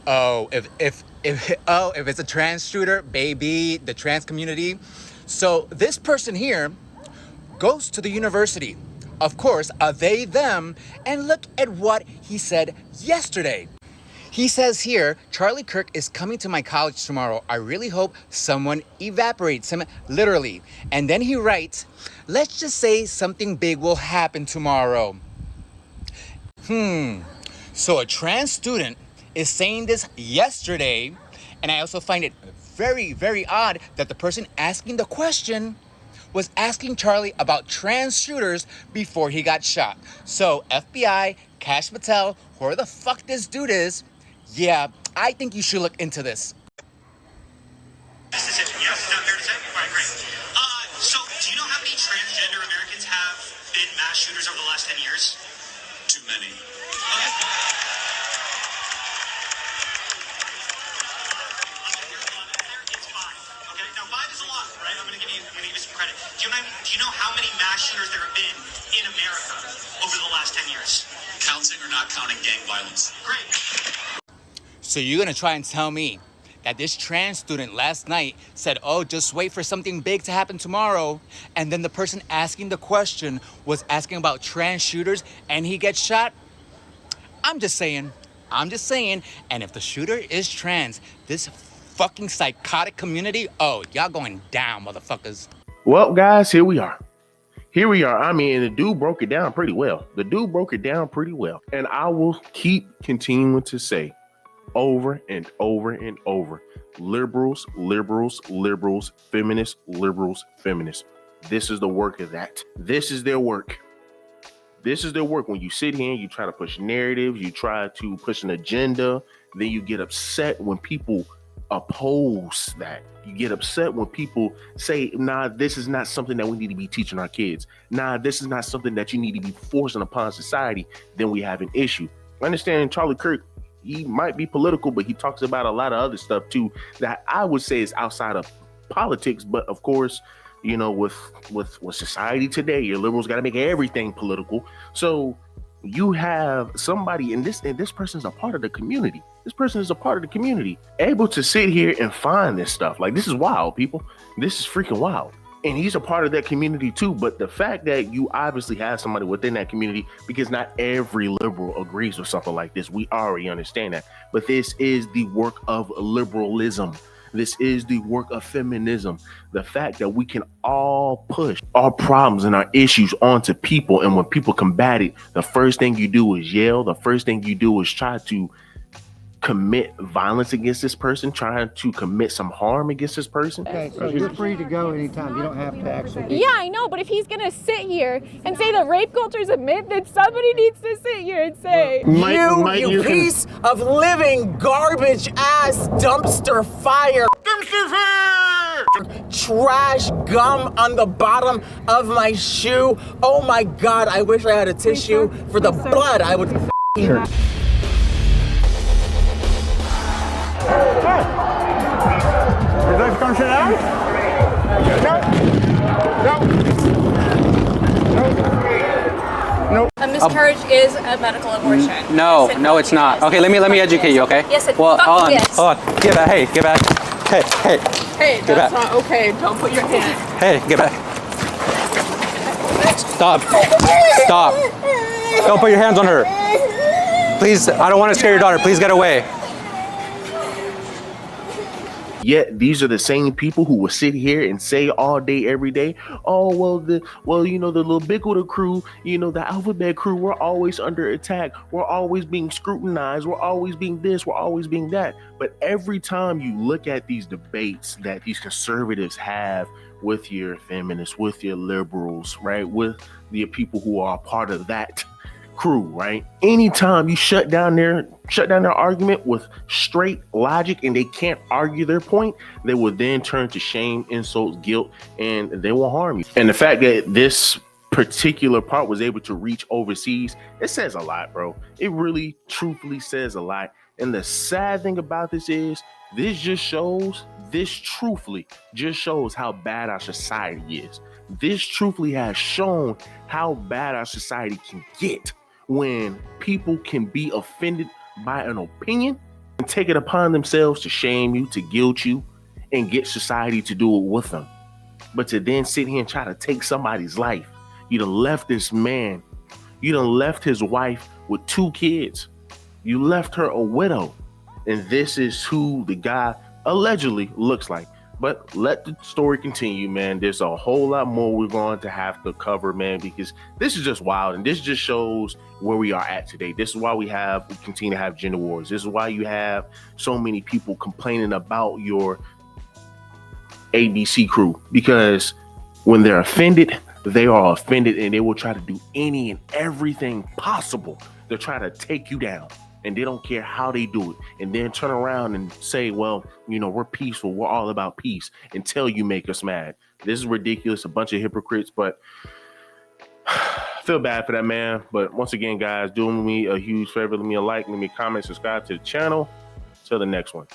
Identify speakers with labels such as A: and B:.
A: Oh, if it's a trans shooter, baby, the trans community. So this person here goes to the university. Of course, a they, them, and look at what he said yesterday. He says here, Charlie Kirk is coming to my college tomorrow. I really hope someone evaporates him, literally. And then he writes, let's just say something big will happen tomorrow. So a trans student is saying this yesterday, and I also find it very, very odd that the person asking the question was asking Charlie about trans shooters before he got shot. So FBI, Cash Patel, whoever the fuck this dude is, yeah, I think you should look into this.
B: This is it. Yes, is that fair to say? All right, great. So, do you know how many transgender Americans have been mass shooters over the last 10 years? Too many. Okay. It's five. Okay, now five is a lot, right? I'm gonna give you some credit. Do you know how many mass shooters there have been in America over the last 10 years? Counting or not counting gang violence? Great.
A: So you're gonna try and tell me that this trans student last night said, oh, just wait for something big to happen tomorrow, and then the person asking the question was asking about trans shooters and he gets shot? I'm just saying, and if the shooter is trans, this fucking psychotic community, oh, y'all going down, motherfuckers.
C: Well, guys, here we are. I mean, the dude broke it down pretty well. And I will keep continuing to say over and over and over, liberals, feminists. This is the work of that. This is their work. When you sit here and you try to push narratives, you try to push an agenda, then you get upset when people oppose that. You get upset when people say, nah, this is not something that we need to be teaching our kids. Nah, this is not something that you need to be forcing upon society. Then we have an issue. I understand Charlie Kirk, he might be political, but he talks about a lot of other stuff too that I would say is outside of politics. But of course, you know, with society today, your liberals got to make everything political. So you have somebody and this person's a part of the community. Able to sit here and find this stuff. Like, this is wild, people. This is freaking wild. And he's a part of that community too. But the fact that you obviously have somebody within that community, because not every liberal agrees with something like this, we already understand that. But this is the work of liberalism. This is the work of feminism. The fact that we can all push our problems and our issues onto people. And when people combat it, the first thing you do is yell. The first thing you do is try to commit violence against this person, trying to commit some harm against this person.
D: Okay, so you're free to go anytime. You don't have to actually.
E: Yeah, I know, but if he's gonna sit here and say that rape culture is a myth, then somebody needs to sit here and say,
D: You piece of living garbage ass dumpster fire. Trash gum on the bottom of my shoe. Oh my God, I wish I had a tissue for the blood. I would. Sure.
F: Would you like to come sit down? No.
E: a miscarriage is a medical abortion.
G: No, it's not. Okay, let me educate you, okay?
E: Yes, it
G: well, hold on,
E: is.
G: hold on. Get back. Hey, get back. Hey,
E: Hey,
G: get
E: that's
G: back.
E: not okay. Don't put your hand.
G: Hey, get back. Stop. Don't put your hands on her. Please, I don't want to scare your daughter. Please get away.
C: Yet these are the same people who will sit here and say all day, every day, oh, the little Bickleton crew, the alphabet crew, we're always under attack. We're always being scrutinized. We're always being this. We're always being that. But every time you look at these debates that these conservatives have with your feminists, with your liberals, right, with the people who are a part of that crew, right? Anytime you shut down their argument with straight logic and they can't argue their point, they will then turn to shame, insults, guilt, and they will harm you. And the fact that this particular part was able to reach overseas, it says a lot, bro. It really truthfully says a lot. And the sad thing about this is this truthfully just shows how bad our society is. This truthfully has shown how bad our society can get when people can be offended by an opinion and take it upon themselves to shame you, to guilt you, and get society to do it with them. But to then sit here and try to take somebody's life. You done left this man. You done left his wife with 2 kids. You left her a widow. And this is who the guy allegedly looks like. But let the story continue, man. There's a whole lot more we're going to have to cover, man, because this is just wild. And this just shows where we are at today. This is why we continue to have gender wars. This is why you have so many people complaining about your ABC crew, because when they're offended, they are offended, and they will try to do any and everything possible to try to take you down. And they don't care how they do it. And then turn around and say, well, we're peaceful. We're all about peace until you make us mad. This is ridiculous. A bunch of hypocrites, but I feel bad for that man. But once again, guys, do me a huge favor. Leave me a like, leave me a comment, subscribe to the channel. Till the next one.